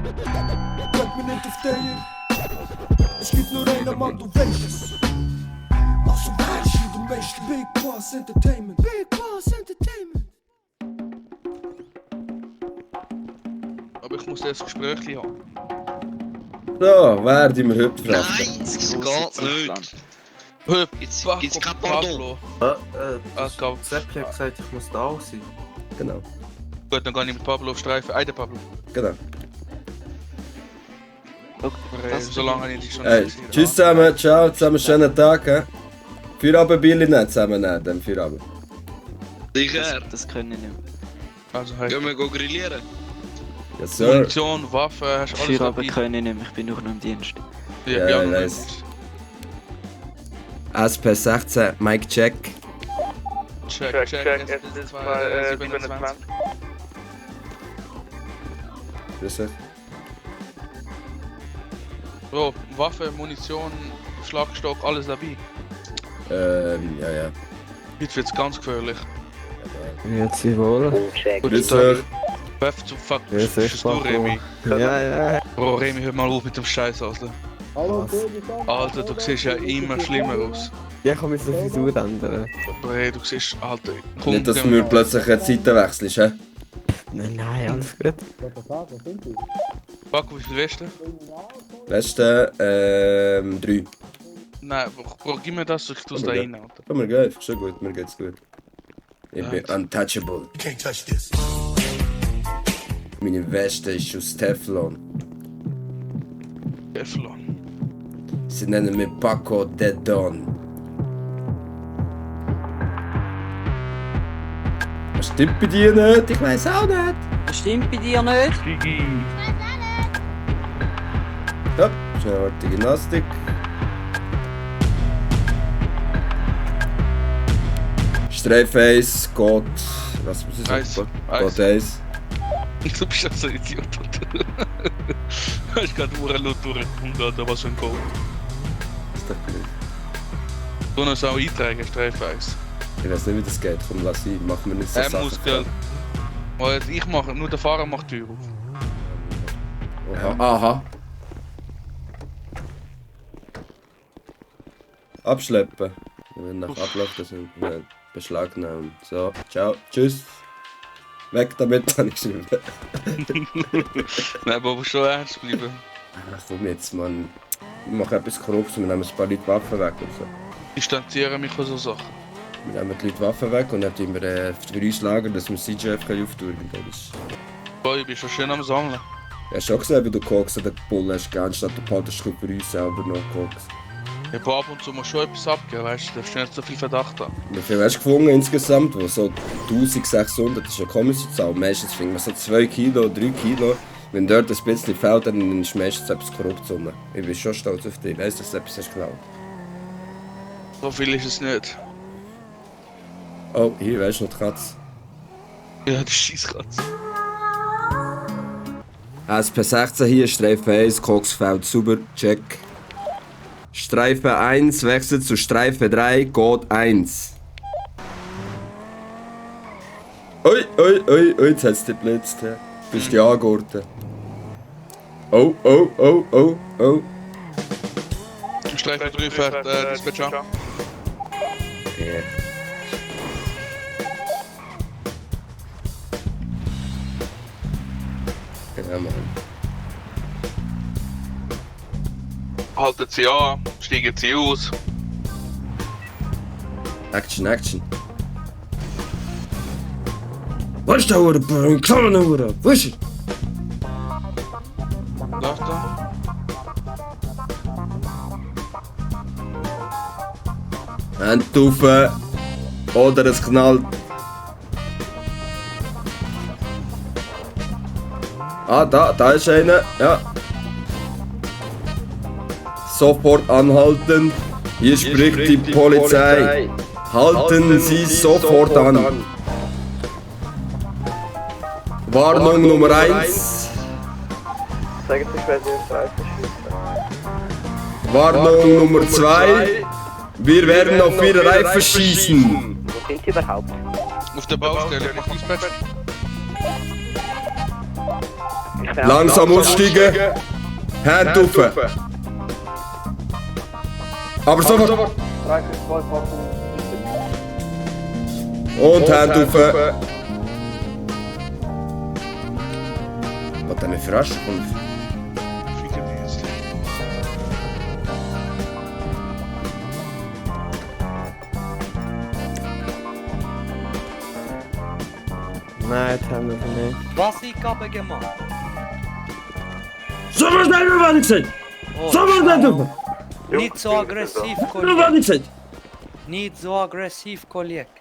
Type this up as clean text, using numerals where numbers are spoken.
Bleib mir nicht auf der. Es gibt nur einen Mann, du weißt es. Also weißt du, du weißt Big Boss Entertainment. Big Boss Entertainment. Aber ich muss jetzt ein Gespräch haben. So, werden wir heute fragen. Nein, es geht nicht. Hüb, Jetzt kein Pardon. Seppi hat gesagt, ich muss da sein. Genau, Gut, dann gehe ich mit Pablo auf Streifen. Der Pablo. genau. Aber solange habe ich dich schon Hey, nicht gesehen. tschüss zusammen, ciao, zusammen schönen Tag. Feierabend-Billy nicht zusammen nehmen, dann Feierabend. Sicher. Das können ich nicht. Also, hey. Gehen wir grillieren? Ja, Sir. Munition, Waffen, hast du alles Feierabend dabei? können ich nicht mehr, ich bin noch im Dienst. Ja, Ja, ich weiss. SP16, Mic check. Check, es ist 27. Grüß euch. Bro, Waffe, Munition, Schlagstock, alles dabei. Ja. Heute wird es ganz gefährlich. Jetzt sie wohl. Grüß euch. Waffe zu fuck, Ja, sehr bist du Remy? Ja. Bro, Remy, hör mal auf mit dem Scheiß, Alter. Alter, du siehst ja immer schlimmer aus. Ja, ich kann mich so Frisur ändern. Bro, hey, du siehst, Alter, komm, Nicht, dass gehen du wir- mir plötzlich eine Seite wechselst, hä? Nein, alles gut. Fuck, wie viel Westen? Letzte, 3. Nein, Bro, gib mir das, ich tu's da rein, Alter. Oh, mir geht's schon gut, mir geht's gut. Ich bin untouchable. Can't touch this. Meine Weste ist aus Teflon. Teflon. Sie nennen mich Paco de Don. Was stimmt bei dir nicht? Ich weiß auch nicht. Das stimmt bei dir nicht? Ja, schnell die Gymnastik. Streifen 1, geht. Was muss ich sagen? Eins. Geht 1. Du bist ja so ein Idiot, Alter. Ich kann nur laut durchkommen, Alter, was für ein Code. Ist doch blöd. Du musst auch eintragen, Streifen 1. Ich weiß nicht, wie das geht. Komm, lass ihn. Machen wir nicht so Er Sachen. muss Geld. Weil jetzt ich mache, nur der Fahrer macht die Tür auf. Aha. Abschleppen. Wenn nach Ablauf das sind wir beschlagnahmen. So, ciao, tschüss. Weg damit, habe ich geschrieben. Nein, aber schon ernst bleiben. Ach komm jetzt, Mann. Wir machen etwas Korruptes, wir nehmen ein paar Leute Waffen weg und so. Ich distanziere mich von so Sachen. Wir nehmen die Leute Waffen weg und dann tun wir für uns lagern, dass wir CJF auftun können. Boah, ich bin schon schön am Sammeln. Du hast schon gesehen, wie du Koks an den Bullen hast gegeben, statt du behaltest für uns selber noch Koks. Ich habe ab und zu mal schon etwas abgeben, weißt du, darfst du nicht so viel Verdacht haben. Wie viel hast du gefunden insgesamt? Wo so 1600, das ist eine komische Zahl. Meistens findet man so 2 Kilo, 3 Kilo. Wenn dort ein bisschen fehlt, dann ist meistens etwas korrupt drin. Ich bin schon stolz auf dich, ich weiss, dass du etwas hast geklaut. So viel ist es nicht. Oh, hier weißt du noch die Katze. Ja, die Scheisskatze. SP16 hier, Streifen 1, Koksfeld sauber, check. Streifen 1 wechselt zu Streifen 3, geht 1. Ui, jetzt hat's dich geblitzt. Bist du angeordnet. Oh. Streifen 3 fährt Dispatcher. Okay. Ja, Mann. Halten sie an, steigen sie aus. Action. Wo ist der Uhr? Kleine Uhr! Wo ist er? Läuft da? Hand rauf. Oder es knallt. Ah, da ist einer. Ja. Sofort anhalten. Hier spricht die Polizei. Halten Sie sofort an. Warnung Nummer 1. Sagen Sie, ich werde den Streifen schießen. Warnung Nummer 2. Wir werden auf Ihre Reifen schießen. Wo sind Sie überhaupt? Auf der Baustelle, mach Dispatch. Langsam aussteigen. Hand auf. Aber sofort. Und Hand auf. Was denn für Aschenkunft? Nein, das haben wir nicht. Was ich habe gemacht? So was nein, wir waren nicht. Oh, So was nein, nicht so aggressiv, wir waren Kollege. nicht. Nicht so aggressiv, Kollege.